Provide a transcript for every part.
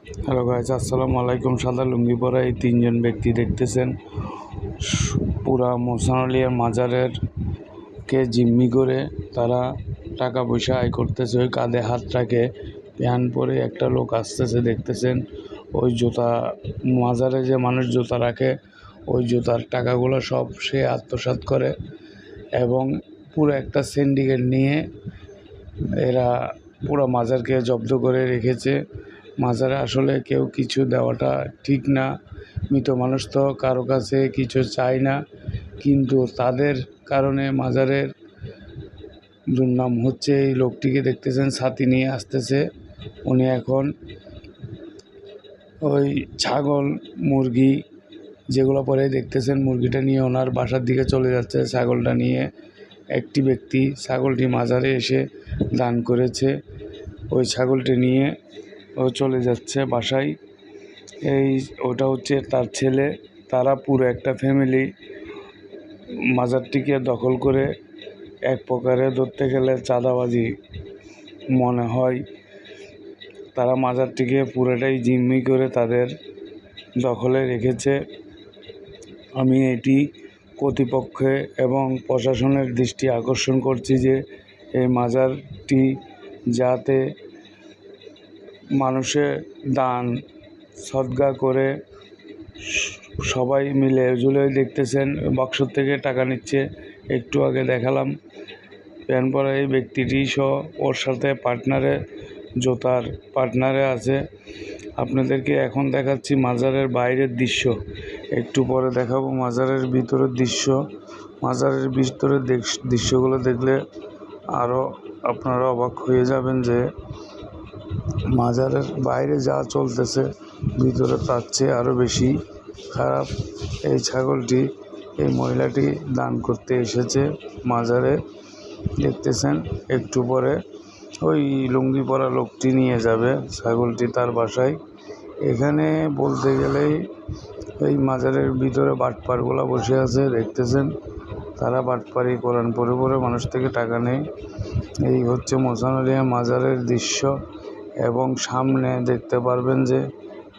Hello guys, আসসালামু আলাইকুম। সাদা লুঙ্গি পরা এই তিনজন ব্যক্তি দেখতেছেন পুরা মোহসেন আলিয়ার মাজারের কে জিম্মি করে তারা টাকা পয়সা আয় করতেছে। ওই কাঁধে হাত রাখে প্যান পরে একটা লোক আসতেছে, দেখতেছেন। ওই জুতা মাজারে যে মানুষ জুতা রাখে, ওই জুতার টাকাগুলো সব সে আত্মসাৎ করে এবং পুরো একটা সিন্ডিকেট নিয়ে এরা পুরো মাজারকে জব্দ করে রেখেছে। মাজারে আসলে কেউ কিছু দেওয়াটা ঠিক না। মৃত মানুষ তো কারো কাছে কিছু চায় না, কিন্তু তাদের কারণে মাজারের দুর্নাম হচ্ছে। এই লোকটিকে দেখতেছেন ছাতি নিয়ে আসতেছে। উনি এখন ওই ছাগল মুরগি যেগুলো পরে দেখতেছেন, মুরগিটা নিয়ে ওনার বাসার দিকে চলে যাচ্ছে। ছাগলটা নিয়ে একটি ব্যক্তি ছাগলটি মাজারে এসে দান করেছে, ওই ছাগলটি নিয়ে ও চলে যাচ্ছে বাসায়। ওটা হচ্ছে তার ছেলে। তারা পুরো একটা ফ্যামিলি মাজারটিকে দখল করে, এক প্রকারে ধরতে গেলে চাঁদাবাজি মনে হয়। তারা মাজারটিকে পুরোটাই জিম্মি করে তাদের দখলে রেখেছে। আমি এটি কর্তৃপক্ষে এবং প্রশাসনের দৃষ্টি আকর্ষণ করছি যে এই মাজারটি যাতে মানুষের দান সদকা করে সবাই মিলে ঝুলে দেখতেছেন বাক্স থেকে টাকা নিচ্ছে। একটু আগে দেখালাম প্যান পরা এই ব্যক্তিটি সহ ওর সাথে জুতার পার্টনারে আছে। আপনাদেরকে এখন দেখাচ্ছি মাজারের বাইরের দৃশ্য, একটু পরে দেখাবো মাজারের ভিতরের দৃশ্য। মাজারের ভিতরের দৃশ্যগুলো দেখলে আরও আপনারা অবাক হয়ে যাবেন যে মাজারের বাইরে যা চলতেছে ভিতরে তার চেয়ে আরও বেশি খারাপ। এই ছাগলটি এই মহিলাটি দান করতে এসেছে মাজারে, দেখতেছেন। একটু পরে ওই লুঙ্গি পরা লোকটি নিয়ে যাবে ছাগলটি তার বাসায়। এখানে বলতে গেলেই এই মাজারের ভিতরে বাটপারগুলো বসে আছে, দেখতেছেন। তারা বাটপারি কোরআন পড়ে পড়ে মানুষ থেকে টাকা নেয়। এই হচ্ছে মোহসেন আলিয়া মাজারের দৃশ্য। এবং সামনে দেখতে পারবেন যে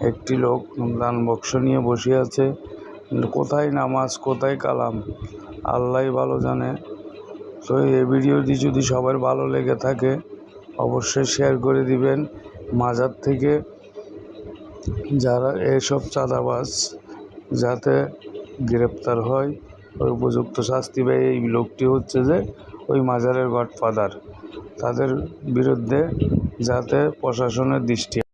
একটি লোক দান বক্স নিয়ে বসে আছে। কোথায় নামাজ, কোথায় কালাম, আল্লাহই ভালো জানে। তো এই ভিডিওটি যদি সবার ভালো লেগে থাকে অবশ্যই শেয়ার করে দিবেন। মাজার থেকে যারা এসব চাঁদাবাজ যাতে গ্রেপ্তার হয়, ওই উপযুক্ত শাস্তি পায়। এই লোকটি হচ্ছে যে ওই মাজারের গডফাদার, তাদের বিরুদ্ধে যাতে প্রশাসনের দৃষ্টি